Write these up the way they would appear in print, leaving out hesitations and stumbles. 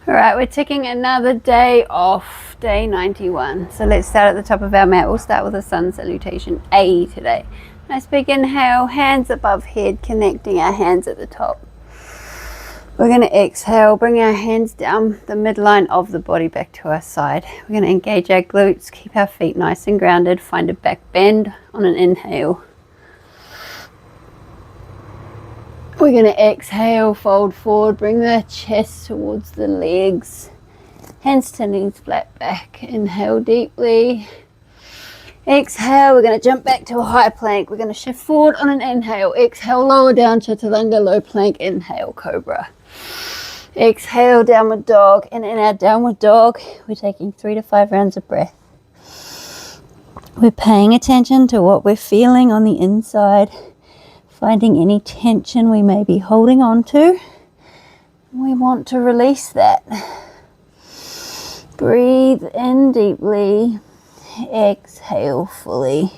All right, we're ticking another day off, day 91. So let's start at the top of our mat. We'll start with a sun salutation A today. Nice big inhale, hands above head, connecting our hands at the top. We're going to exhale, bring our hands down the midline of the body back to our side. We're going to engage our glutes, keep our feet nice and grounded, find a back bend on an inhale. We're going to exhale, fold forward, bring the chest towards the legs, hands to knees, flat back. Inhale deeply. Exhale, we're going to jump back to a high plank. We're going to shift forward on an inhale. Exhale, lower down, chaturanga, low plank. Inhale, cobra. Exhale, downward dog. And in our downward dog, we're taking 3 to 5 rounds of breath. We're paying attention to what we're feeling on the inside. Finding any tension we may be holding on to. We want to release that. Breathe in deeply. Exhale fully.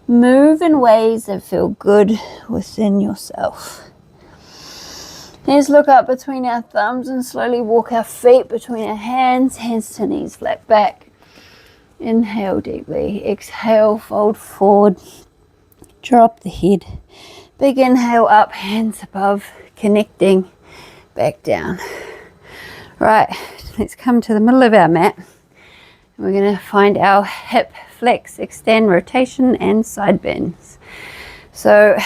Move in ways that feel good within yourself. Let's look up between our thumbs and slowly walk our feet between our hands. Hands to knees, flat back. Inhale deeply. Exhale, fold forward. Drop the head. Big inhale up, hands above, connecting, back down. Right, let's come to the middle of our mat. We're going to find our hip flex, extend, rotation, and side bends. So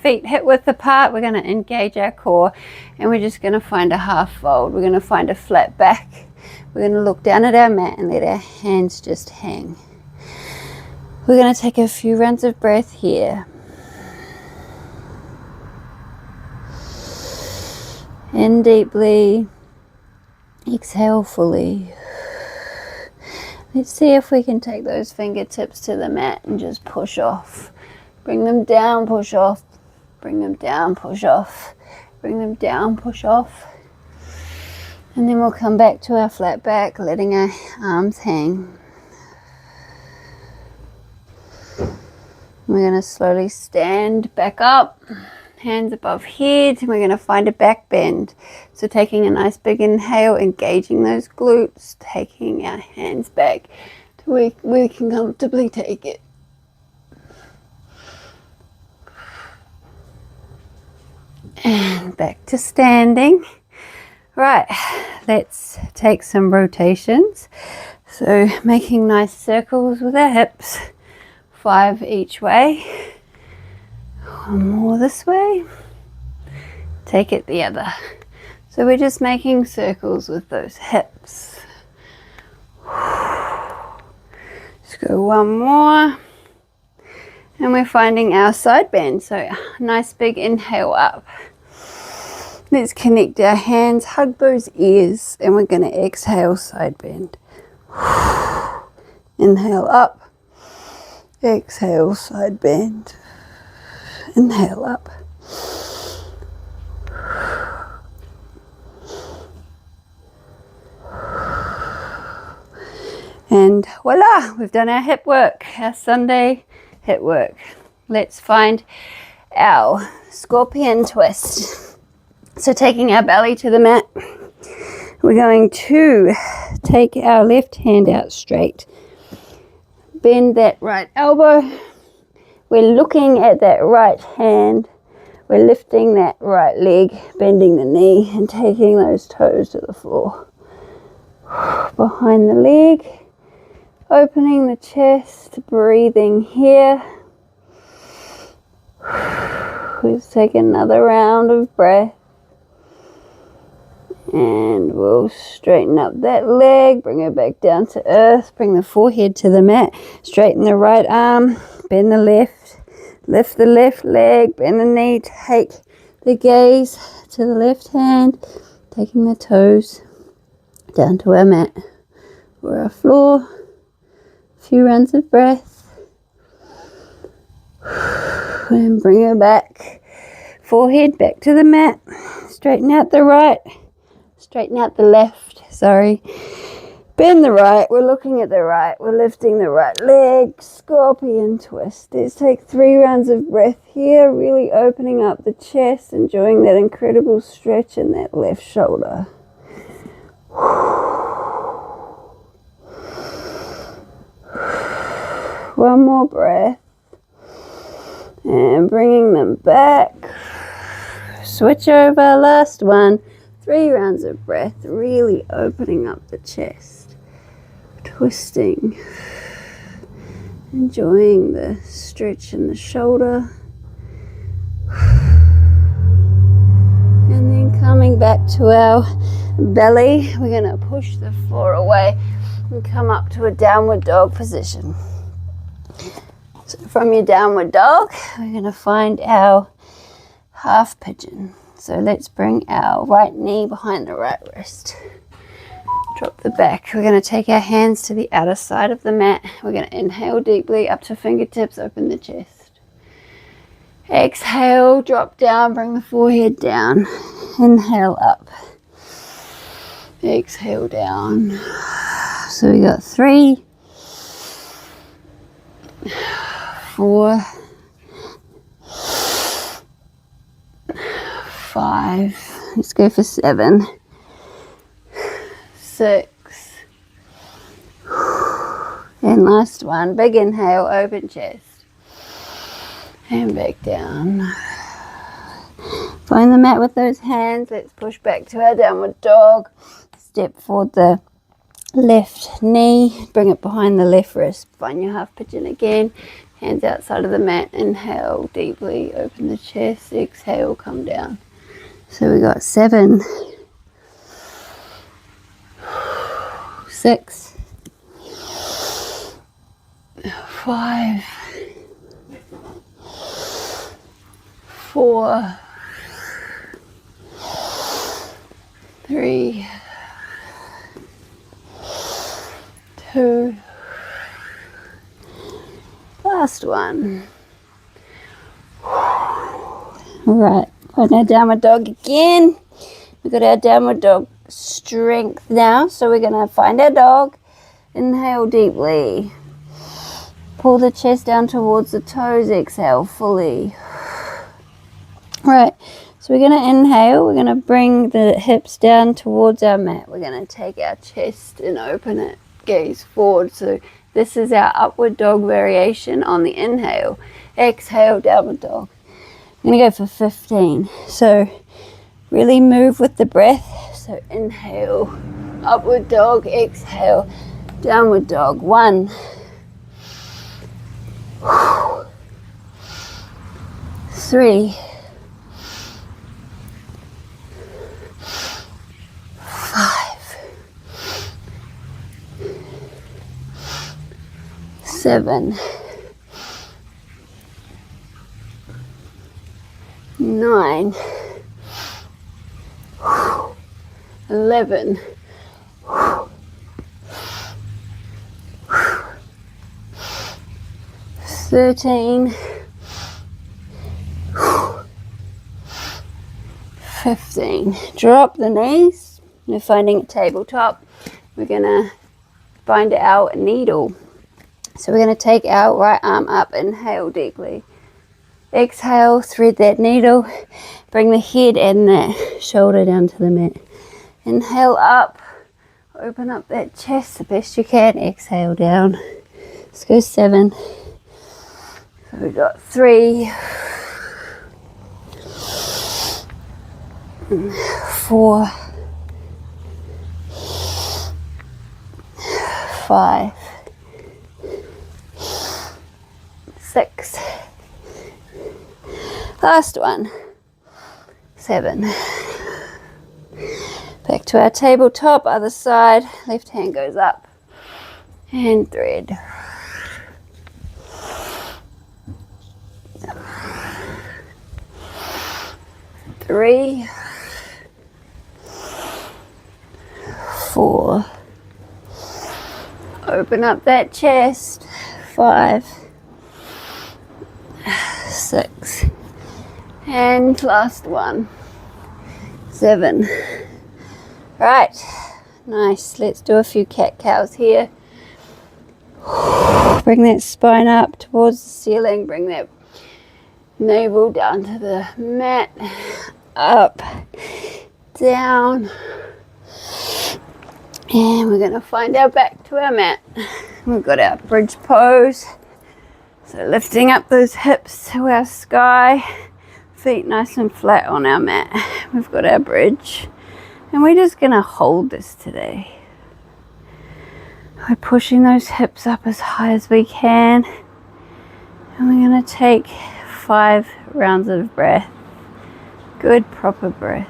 feet hip width apart, we're going to engage our core, and we're just going to find a half fold. We're going to find a flat back. We're going to look down at our mat and let our hands just hang. We're going to take a few rounds of breath here. In deeply, exhale fully. Let's see if we can take those fingertips to the mat and just push off. Bring them down, push off. Bring them down, push off. Bring them down, push off. And then we'll come back to our flat back, letting our arms hang. We're going to slowly stand back up. Hands above head, and we're going to find a back bend. So taking a nice big inhale, engaging those glutes, taking our hands back to where we can comfortably take it. And back to standing. Right, let's take some rotations. So making nice circles with our hips, 5 each way. One more this way, take it the other. So we're just making circles with those hips. Let's go one more. And we're finding our side bend. So nice big inhale up. Let's connect our hands, hug those ears, and we're going to exhale, side bend. Inhale up, exhale, side bend. Inhale up. And voila, we've done our hip work, our Sunday hip work. Let's find our scorpion twist. So taking our belly to the mat, we're going to take our left hand out straight. Bend that right elbow. We're looking at that right hand. We're lifting that right leg, bending the knee, and taking those toes to the floor. Behind the leg, opening the chest, breathing here. Let's take another round of breath. And we'll straighten up that leg, bring it back down to earth, bring the forehead to the mat, straighten the right arm, bend the left, lift the left leg, bend the knee, take the gaze to the left hand, taking the toes down to our mat or our floor. A few rounds of breath. And bring it back. Forehead back to the mat. Straighten out the right. Straighten out the left. Sorry. Bend the right. We're looking at the right. We're lifting the right leg. Scorpion twist. Let's take 3 rounds of breath here. Really opening up the chest. Enjoying that incredible stretch in that left shoulder. One more breath. And bringing them back. Switch over, last one. 3 rounds of breath, really opening up the chest. Twisting. Enjoying the stretch in the shoulder. And then coming back to our belly, we're going to push the floor away and come up to a downward dog position. So from your downward dog, we're going to find our half pigeon. So let's bring our right knee behind the right wrist. Drop the back. We're going to take our hands to the outer side of the mat. We're going to inhale deeply up to fingertips, open the chest. Exhale, drop down, bring the forehead down. Inhale up. Exhale down. So we got 3, 4, 5. Let's go for 7, 6. And last one, big inhale, open chest. And back down. Find the mat with those hands. Let's push back to our downward dog. Step forward the left knee. Bring it behind the left wrist. Find your half pigeon again. Hands outside of the mat. Inhale deeply. Open the chest. Exhale. Come down. So we got 7, 6, 5, 4, 3, 2, last one. All right, find our downward dog again. We've got our downward dog strength now, so we're gonna find our dog. Inhale deeply. Pull the chest down towards the toes, exhale fully. Right, so we're going to inhale, we're going to bring the hips down towards our mat. We're going to take our chest and open it, gaze forward. So this is our upward dog variation on the inhale. Exhale, downward dog. I'm going to go for 15. So really move with the breath. So inhale, upward dog, exhale, downward dog. 1, 3, 5, 7, 9, 11, 13, 15. Drop the knees. We're finding a tabletop. We're going to find our needle. So we're going to take our right arm up. Inhale deeply. Exhale, thread that needle. Bring the head and the shoulder down to the mat. Inhale up. Open up that chest the best you can. Exhale down. Let's go 7. So we've got 3, 4, 5, 6. Last one. 7. Back to our tabletop, other side. Left hand goes up and thread. 3, 4. Open up that chest. 5, 6. And last one. 7. Right. Nice. Let's do a few cat-cows here. Bring that spine up towards the ceiling. Bring that navel down to the mat. Up. Down. And we're gonna find our back to our mat. We've got our bridge pose. So lifting up those hips to our sky, feet nice and flat on our mat. We've got our bridge. And we're just gonna hold this today. We're pushing those hips up as high as we can. And we're gonna take 5 rounds of breath. Good, proper breath.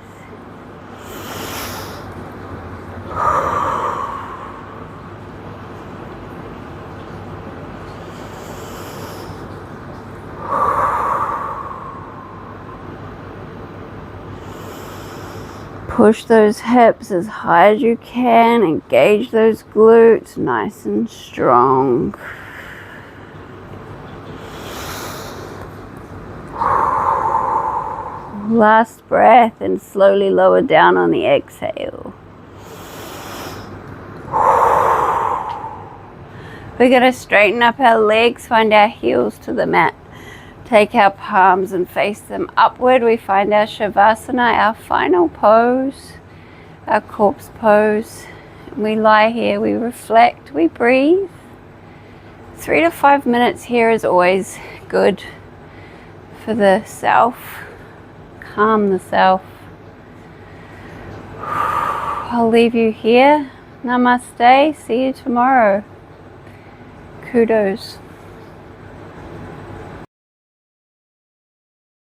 Push those hips as high as you can. Engage those glutes nice and strong. Last breath, and slowly lower down on the exhale. We're going to straighten up our legs, find our heels to the mat. Take our palms and face them upward. We find our Shavasana, our final pose, our corpse pose. We lie here, we reflect, we breathe. 3 to 5 minutes here is always good for the self. Calm the self. I'll leave you here. Namaste. See you tomorrow. Kudos.